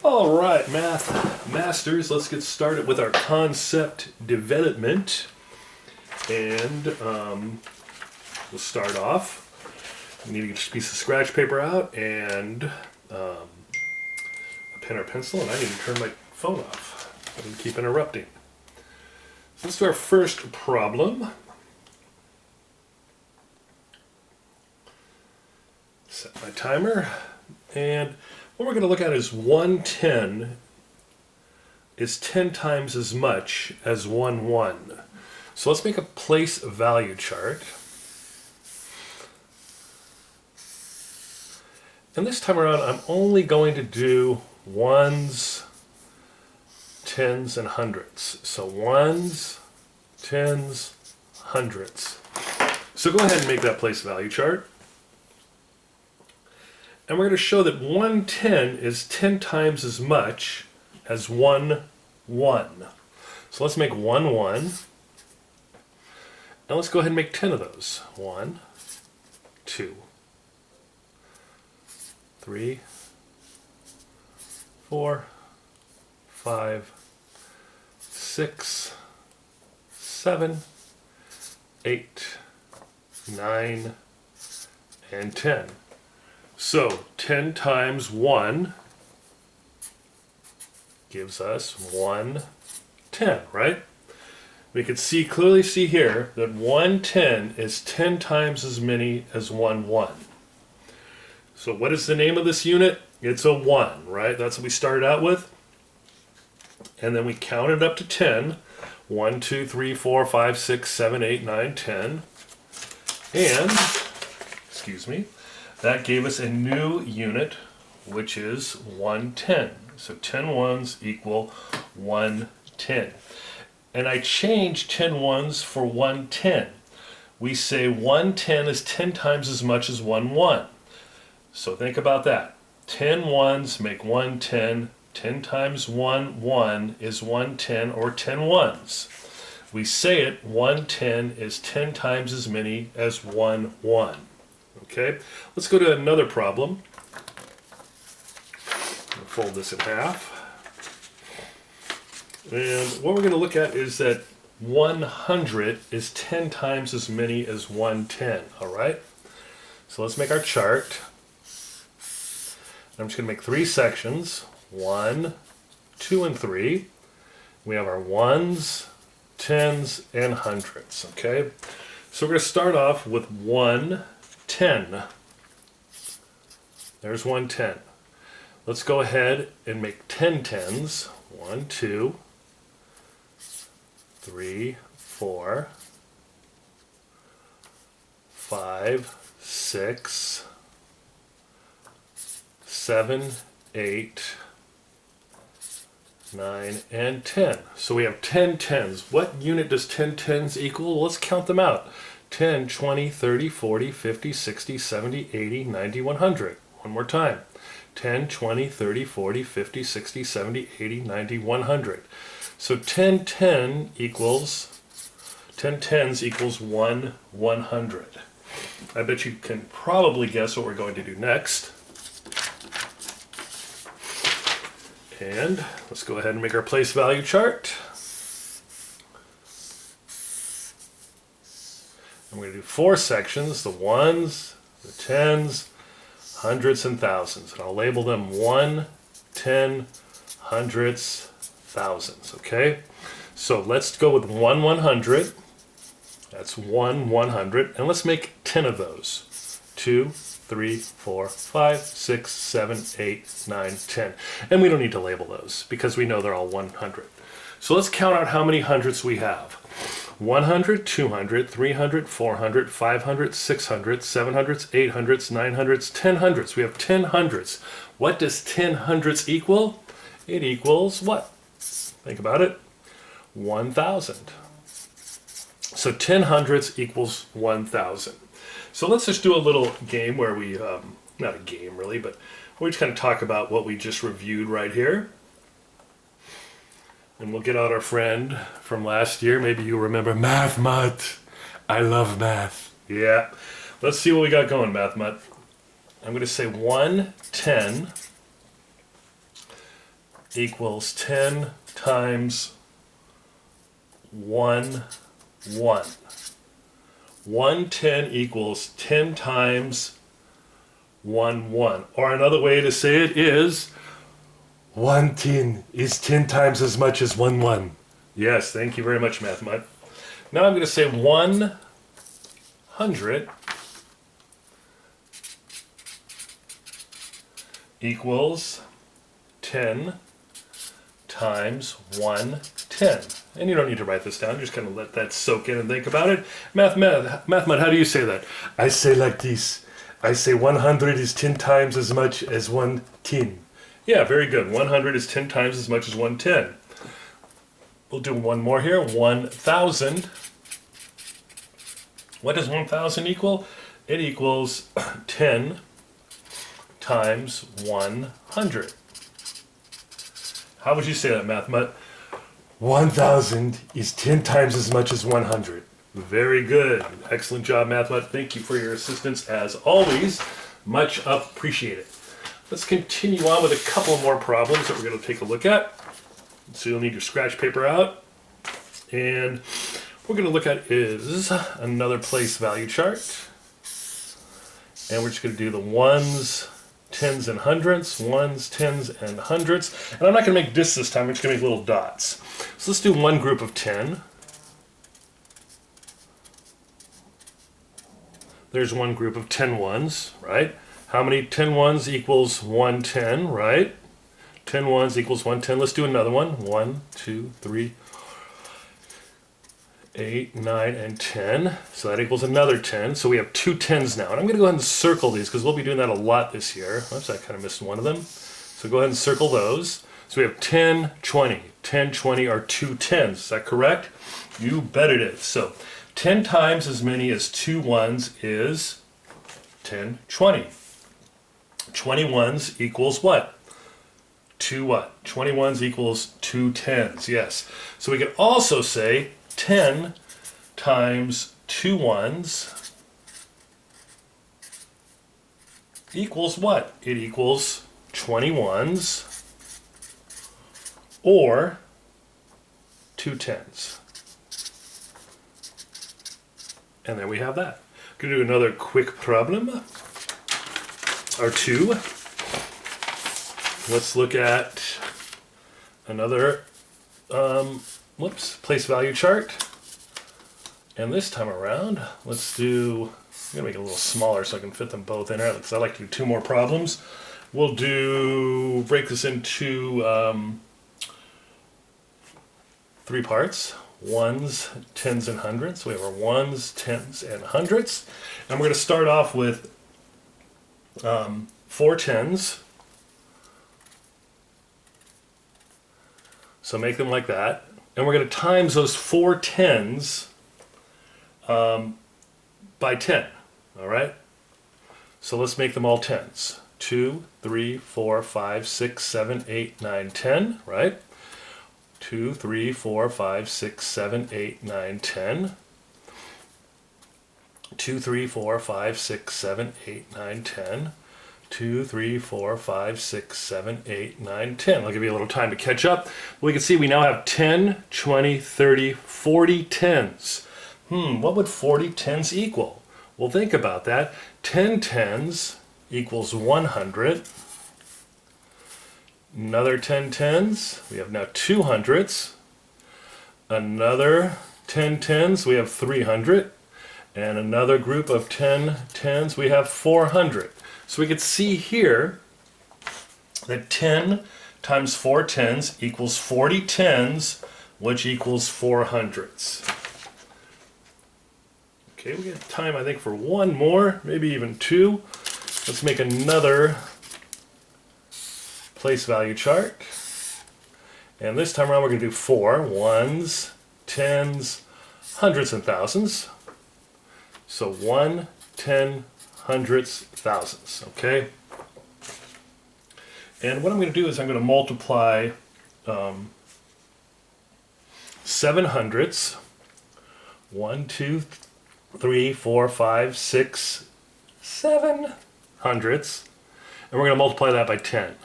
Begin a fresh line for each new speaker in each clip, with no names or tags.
All right, Math Masters, let's get started with our concept development. And we'll start off. We need to get a piece of scratch paper out and a pen or pencil, and I need to turn my phone off. I keep interrupting. So let's do our first problem. Set my timer, and what we're going to look at is 110 is 10 times as much as 1 So let's make a place value chart. And this time around, I'm only going to do ones, tens, and hundreds. So ones, tens, hundreds. So go ahead and make that place value chart. And we're going to show that 110 is 10 times as much as 1. So let's make 1. And let's go ahead and make 10 of those. 1, 2, 3, 4, 5, 6, 7, 8, 9, and 10. So 10 times 1 gives us 110, right? We can clearly see here that 110 is 10 times as many as 1. So what is the name of this unit? It's a 1, right? That's what we started out with. And then we counted up to 10. 1, 2, 3, 4, 5, 6, 7, 8, 9, 10. And, excuse me, that gave us a new unit, which is 110. So 10 ones equal 110. And I changed 10 ones for 110. We say 110 is 10 times as much as 1. So think about that. 10 ones make 110. 10 times 1 is 110, or 10 ones. We say it, 110 is 10 times as many as 1. Okay, let's go to another problem. I'll fold this in half. And what we're going to look at is that 100 is 10 times as many as 110, all right? So let's make our chart. I'm just going to make 3 sections, 1, 2, and 3. We have our ones, tens, and hundreds, okay? So we're going to start off with 110. There's 110. Let's go ahead and make 10 tens. 1, 2, 3, 4, 5, 6, 7, 8, 9, and 10. So we have 10 tens. What unit does 10 tens equal? Let's count them out. 10, 20, 30, 40, 50, 60, 70, 80, 90, 100. One more time. 10, 20, 30, 40, 50, 60, 70, 80, 90, 100. So 10 tens equals 100. I bet you can probably guess what we're going to do next. And let's go ahead and make our place value chart. I'm going to do 4 sections, the ones, the tens, hundreds, and thousands. And I'll label them 1, 10, hundreds, thousands, okay? So let's go with 100. That's 100. And let's make 10 of those. 2, 3, 4, 5, 6, 7, 8, 9, 10. And we don't need to label those because we know they're all 100. So let's count out how many hundreds we have. 100, 200, 300, 400, 500, 600, 700, 800, 900, 10 hundreds. We have 10 hundreds. What does 10 hundreds equal? It equals what? Think about it. 1,000. So 10 hundreds equals 1,000. So let's just do a little game where we, not a game really, but we just kind of talk about what we just reviewed right here. And we'll get out our friend from last year. Maybe you remember Math Mutt. I love math. Yeah. Let's see what we got going, Math Mutt. I'm going to say 110 equals 10 times 1, 1. 110 equals 10 times 1, 1. Or another way to say it is 110 is 10 times as much as 1, 1. Yes, thank you very much, Math Mutt. Now I'm going to say 100 equals 10 times 110. And you don't need to write this down, just kind of let that soak in and think about it. Math Mutt, how do you say that? I say like this. I say 100 is 10 times as much as 110. Yeah, very good. 100 is 10 times as much as 110. We'll do one more here. 1,000. What does 1,000 equal? It equals 10 times 100. How would you say that, Math Mutt? 1,000 is 10 times as much as 100. Very good. Excellent job, Math Mutt. Thank you for your assistance as always. Much appreciated. Let's continue on with a couple more problems that we're going to take a look at. So you'll need your scratch paper out. And what we're going to look at is another place value chart. And we're just going to do the ones, tens, and hundreds. Ones, tens, and hundreds. And I'm not going to make this time. I'm just going to make little dots. So let's do one group of 10. There's one group of 10 ones, right? How many 10 ones equals 110, right? 10 ones equals 110. Let's do another one. 1, 2, 3, 8, 9, and 10. So that equals another 10. So we have two 10s now. And I'm going to go ahead and circle these because we'll be doing that a lot this year. Oops, I kind of missed one of them. So go ahead and circle those. So we have 10, 20. 10, 20 are two 10s. Is that correct? You bet it is. So 10 times as many as two ones is 10, 20. 21s equals what? 2 what? 21s equals 2 10s, yes. So we can also say 10 times 2 1s equals what? It equals 21s or 2 10s. And there we have that. I'm going to do another quick problem or two. Let's look at another place value chart. And this time around, let's do, I'm going to make it a little smaller so I can fit them both in there because I like to do two more problems. We'll break this into 3 parts. Ones, tens, and hundreds. So we have our ones, tens, and hundreds. And we're going to start off with 4 tens. So make them like that. And we're going to times those 4 tens by 10. All right? So let's make them all tens. 2, 3, 4, 5, 6, 7, 8, 9, 10. Right? 2, 3, 4, 5, 6, 7, 8, 9, 10. 2, 3, 4, 5, 6, 7, 8, 9, 10. 2, 3, 4, 5, 6, 7, 8, 9, 10. I'll give you a little time to catch up. We can see we now have 10, 20, 30, 40 tens. What would 40 tens equal? Well, think about that. 10 tens equals 100. Another 10 tens, we have now 200s. Another 10 tens, we have 300. And another group of 10 tens, we have 400. So we could see here that 10 times 4 tens equals 40 tens, which equals 400s. Okay, we got time, I think, for one more, maybe even 2. Let's make another place value chart. And this time around we're going to do 4 ones, tens, hundreds, and thousands. So 1, 10, hundreds, thousands. Okay? And what I'm going to do is I'm going to multiply 7 hundredths. 1, 2, 3, 4, 5, 6, 7 hundredths. And we're going to multiply that by 10.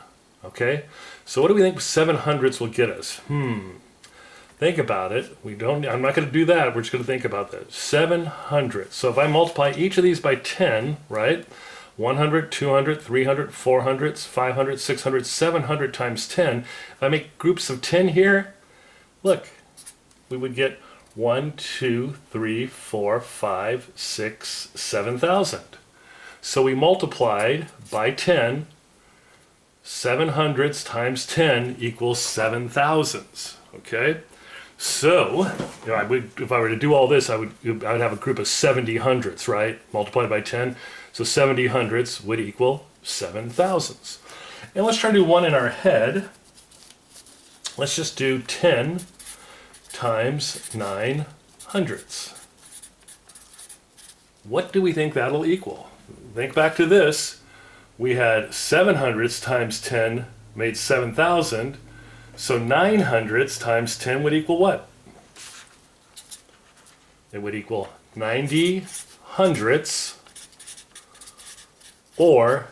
Okay? So what do we think 700ths will get us? Think about it. I'm not going to do that. We're just going to think about that. 700. So if I multiply each of these by 10, right? 100, 200, 300, 400, 500, 600, 700 times 10. If I make groups of 10 here, look, we would get 1, 2, 3, 4, 5, 6, 7,000. So we multiplied by 10. 700ths times 10 equals 7,000ths. Okay? So, if I were to do all this, I would have a group of 70 hundredths, right? Multiplied by 10. So 70 hundredths would equal 7,000ths. And let's try to do one in our head. Let's just do 10 times 9 hundredths. What do we think that'll equal? Think back to this. We had 7 hundredths times 10 made 7,000. So 9 hundredths times 10 would equal what? It would equal 90 hundredths or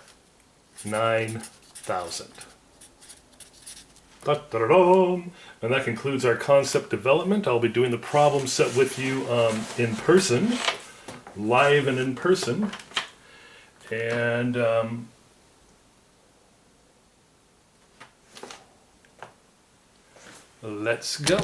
9,000. And that concludes our concept development. I'll be doing the problem set with you in person, live and in person. And let's go.